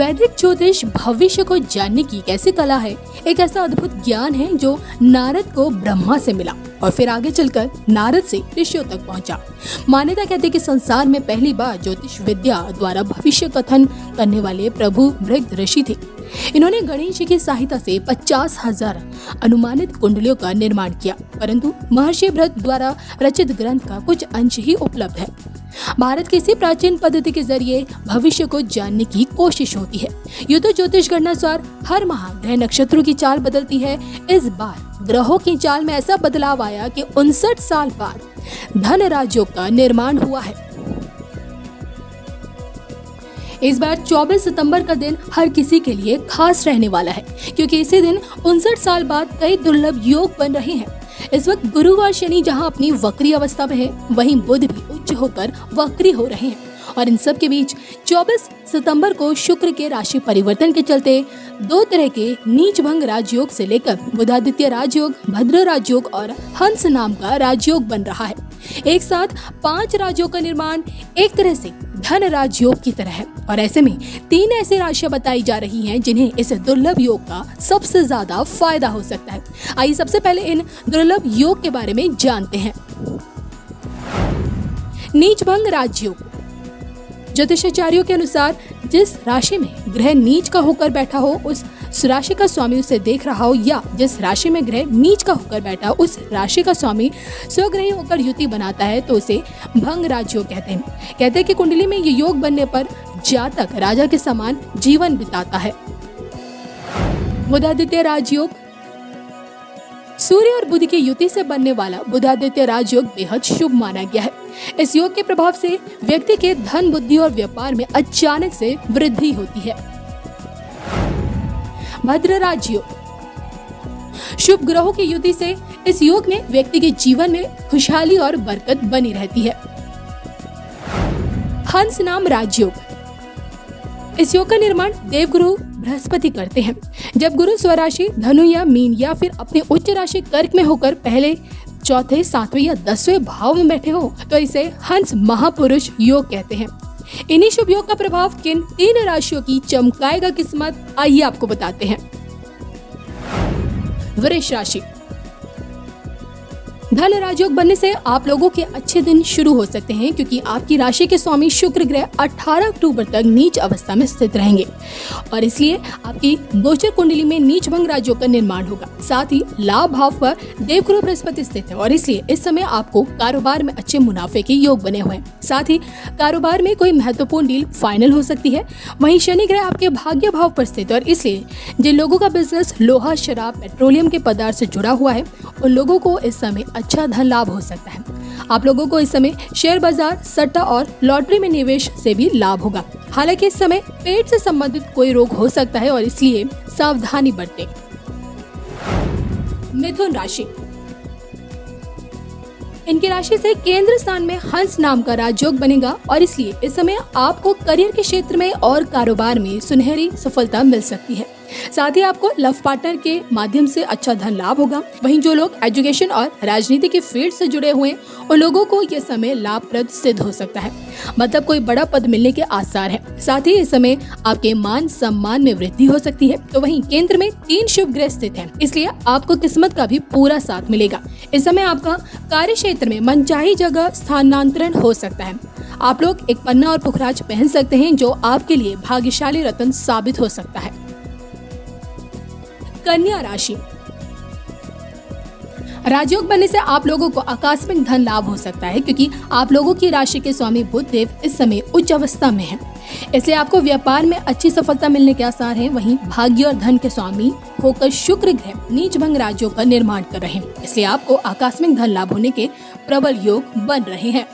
वैदिक ज्योतिष भविष्य को जानने की एक ऐसी कला है, एक ऐसा अद्भुत ज्ञान है जो नारद को ब्रह्मा से मिला और फिर आगे चलकर नारद से ऋषियों तक पहुंचा। मान्यता कहती है कि संसार में पहली बार ज्योतिष विद्या द्वारा भविष्य कथन करने वाले प्रभु भृगु ऋषि थे। इन्होंने गणेश जी की सहायता से 50,000 अनुमानित कुंडलियों का निर्माण किया, परंतु महर्षि भृगु द्वारा रचित ग्रंथ का कुछ अंश ही उपलब्ध है। भारत की इसी प्राचीन पद्धति के जरिए भविष्य को जानने की कोशिश होती है। यूँ तो ज्योतिष गणनानुसार हर माह ग्रह नक्षत्रों की चाल बदलती है। इस बार ग्रहों की चाल में ऐसा बदलाव आया कि 59 साल बाद धन राजयोग का निर्माण हुआ है। इस बार 24 सितंबर का दिन हर किसी के लिए खास रहने वाला है, क्योंकि इसी दिन 59 साल बाद कई दुर्लभ योग बन रहे हैं। इस वक्त गुरु और शनि जहां अपनी वक्री अवस्था में है, वहीं बुध भी उच्च होकर वक्री हो रहे हैं। और इन सब के बीच 24 सितंबर को शुक्र के राशि परिवर्तन के चलते दो तरह के नीच भंग राजयोग से लेकर बुधादित्य राजयोग, भद्र राजयोग और हंस नाम का राजयोग बन रहा है। एक साथ 5 राजयोग का निर्माण एक तरह से धन राजयोग की तरह है, और ऐसे में 3 ऐसी राशियां बताई जा रही हैं जिन्हें इस दुर्लभ योग का सबसे ज्यादा फायदा हो सकता है। आइए सबसे पहले इन दुर्लभ योग के बारे में जानते हैं। नीच भंग राजयोग। ज्योतिषाचार्यों के अनुसार जिस राशि में ग्रह नीच का होकर बैठा हो, उस राशि का स्वामी उसे देख रहा हो, या जिस राशि में ग्रह नीच का होकर बैठा उस राशि का स्वामी स्वग्रही होकर युति बनाता है, तो उसे भंग राजयोग कहते हैं। कहते हैं कि कुंडली में ये योग बनने पर जातक राजा के समान जीवन बिताता है। बुधादित्य राजयोग। सूर्य और बुध की युति से बनने वाला बुधादित्य राजयोग बेहद शुभ माना गया है। इस योग के प्रभाव से व्यक्ति के धन, बुद्धि और व्यापार में अचानक से वृद्धि होती है। भद्र राजयोग। शुभ ग्रहों की युति से इस योग में व्यक्ति के जीवन में खुशहाली और बरकत बनी रहती है। हंस नाम राजयोग। इस योग का निर्माण देवगुरु बृहस्पति करते हैं। जब गुरु स्वराशि धनु या मीन या फिर अपने उच्च राशि कर्क में होकर पहले, चौथे, 7वें या 10वें भाव में बैठे हो, तो इसे हंस महापुरुष योग कहते हैं। इन्हीं शुभ योग का प्रभाव किन 3 राशियों की चमकाएगा किस्मत, आइए आपको बताते हैं। वृष राशि। धन राजयोग बनने से आप लोगों के अच्छे दिन शुरू हो सकते हैं, क्योंकि आपकी राशि के स्वामी शुक्र ग्रह 18 अक्टूबर तक नीच अवस्था में स्थित रहेंगे और इसलिए आपकी गोचर कुंडली में नीच भंग राजयोग का निर्माण होगा। साथ ही लाभ भाव पर देवगुरु बृहस्पति स्थित है और इसलिए इस समय आपको कारोबार में अच्छे मुनाफे के योग बने हुए हैं। साथ ही कारोबार में कोई महत्वपूर्ण डील फाइनल हो सकती है। वहीं शनि ग्रह आपके भाग्य भाव पर स्थित है और इसलिए जिन लोगों का बिजनेस लोहा, शराब, पेट्रोलियम के पदार्थ से जुड़ा हुआ है, उन लोगों को इस समय अच्छा धन लाभ हो सकता है। आप लोगों को इस समय शेयर बाजार, सट्टा और लॉटरी में निवेश से भी लाभ होगा। हालांकि इस समय पेट से संबंधित कोई रोग हो सकता है और इसलिए सावधानी बरतें। मिथुन राशि। इनकी राशि से केंद्र स्थान में हंस नाम का राजयोग बनेगा और इसलिए इस समय आपको करियर के क्षेत्र में और कारोबार में सुनहरी सफलता मिल सकती है। साथ ही आपको लव पार्टनर के माध्यम से अच्छा धन लाभ होगा। वहीं जो लोग एजुकेशन और राजनीति के फील्ड से जुड़े हुए हैं, उन लोगों को यह समय लाभप्रद सिद्ध हो सकता है, मतलब कोई बड़ा पद मिलने के आसार हैं। साथ ही इस समय आपके मान सम्मान में वृद्धि हो सकती है। तो वहीं केंद्र में 3 शुभ ग्रह स्थित हैं, इसलिए आपको किस्मत का भी पूरा साथ मिलेगा। इस समय आपका कार्य क्षेत्र में मनचाही जगह स्थानांतरण हो सकता है। आप लोग एक पन्ना और पुखराज पहन सकते हैं, जो आपके लिए भाग्यशाली रत्न साबित हो सकता है। कन्या राशि। राजयोग बनने से आप लोगों को आकस्मिक धन लाभ हो सकता है, क्योंकि आप लोगों की राशि के स्वामी बुध देव इस समय उच्च अवस्था में हैं। इसलिए आपको व्यापार में अच्छी सफलता मिलने के आसार हैं। वहीं भाग्य और धन के स्वामी होकर शुक्र ग्रह नीच भंग राजयोग का निर्माण कर रहे हैं, इसलिए आपको आकस्मिक धन लाभ होने के प्रबल योग बन रहे हैं।